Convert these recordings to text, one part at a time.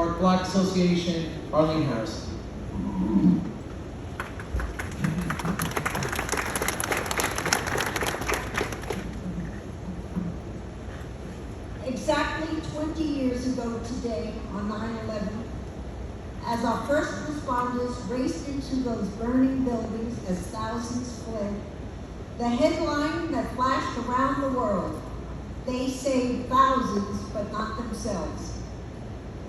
Park Black Association, Arlene Harrison. Exactly 20 years ago today, on 9/11, as our first responders raced into those burning buildings as thousands fled, the headline that flashed around the world: they saved thousands, but not themselves.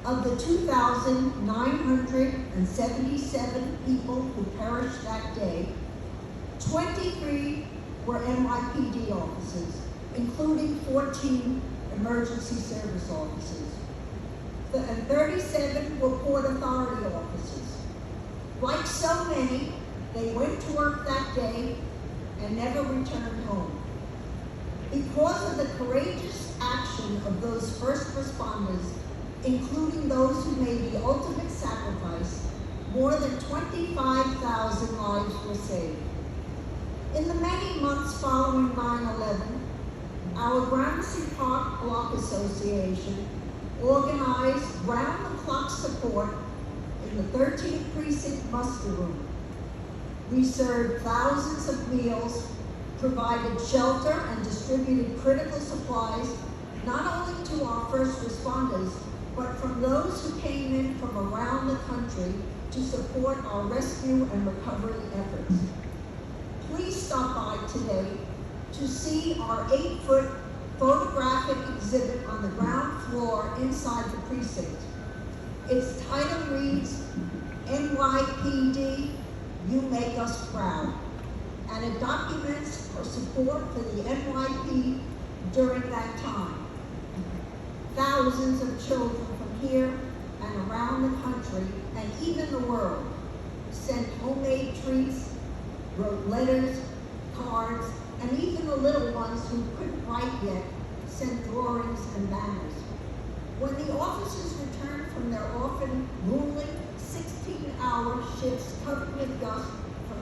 Of the 2,977 people who perished that day, 23 were NYPD officers, including 14 emergency service officers, and 37 were Port Authority officers. Like so many, they went to work that day and never returned home. Because of the courageous action of those first responders, including those who made the ultimate sacrifice, more than 25,000 lives were saved. In the many months following 9/11, our Gramercy Park Block Association organized round-the-clock support in the 13th Precinct muster room. We served thousands of meals, provided shelter, and distributed critical supplies, not only to our first responders, but from those who came in from around the country to support our rescue and recovery efforts. Please stop by today to see our 8-foot photographic exhibit on the ground floor inside the precinct. Its title reads, "NYPD, You Make Us Proud," and it documents our support for the NYPD during that time. Thousands of children from here and around the country, and even the world, sent homemade treats, wrote letters, cards, and even the little ones who couldn't write yet sent drawings and banners. When the officers returned from their often grueling 16-hour shifts covered with dust from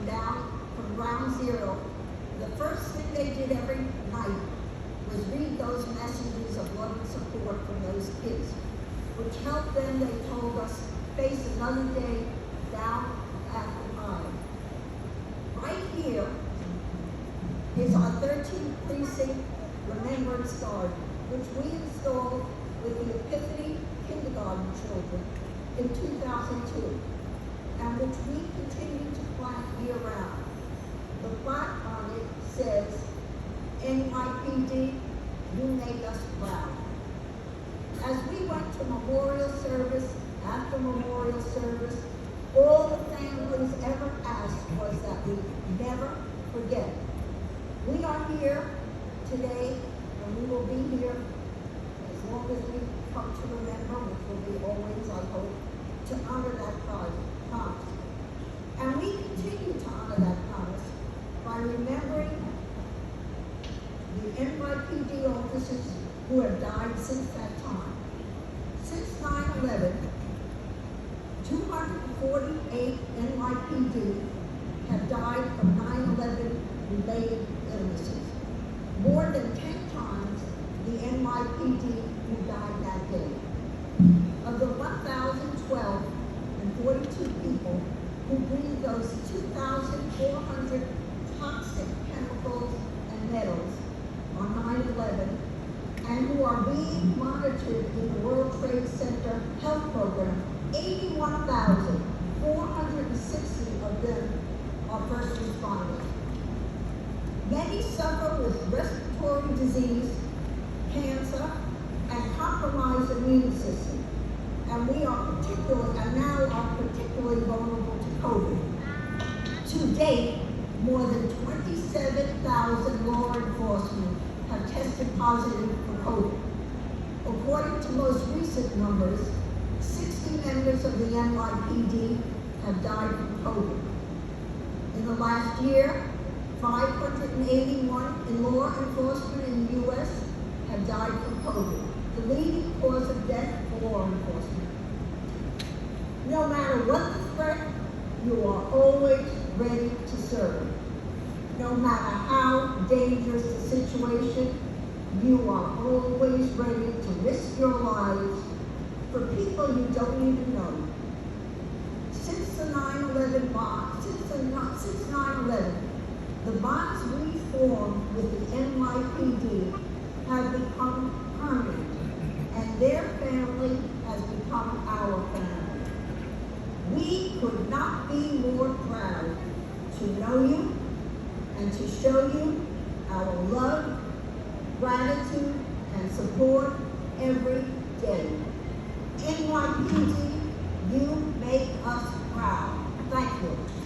ground zero, the first thing they did every night was read those messages of love and support from those kids, which helped them, they told us, face another day down at the mine. Right here is our 13th Precinct Remembrance Garden, which we installed with the Epiphany kindergarten children in 2002, and which we continue to plant year-round. The plaque on it says, "NYPD, you make us proud." As we went to memorial service after memorial service, all the families ever asked was that we never forget. We are here today, and we will be here as long as we come to remember, which will be always, I hope, to honor that promise. And we continue to honor that promise by remembering the NYPD officers who have died since that time. Since 9/11, 248 NYPD have died from 9/11 related illnesses. More than 10 times the NYPD who died that day. Of the 1,042 people who breathed those 2,400 toxic chemicals and metals on 9/11, and who are being monitored in the World Trade Center health program, 81,460 of them are first responders. Many suffer with respiratory disease, cancer, and compromised immune system, and now are particularly vulnerable to COVID. To date, more than 27,000 law enforcement have tested positive for COVID. According to most recent numbers, 60 members of the NYPD have died from COVID. In the last year, 581 in law enforcement in the U.S. have died from COVID, the leading cause of death for law enforcement. No matter what the threat, you are always ready to serve. No matter how dangerous the situation, you are always ready to risk your lives for people you don't even know. Since the 9/11 bonds, since 9/11, the bonds we formed with the NYPD have become permanent, and their family has become our family. We could not be more proud to know you and to show you our love, gratitude, and support every day. NYPD, you make us proud. Thank you.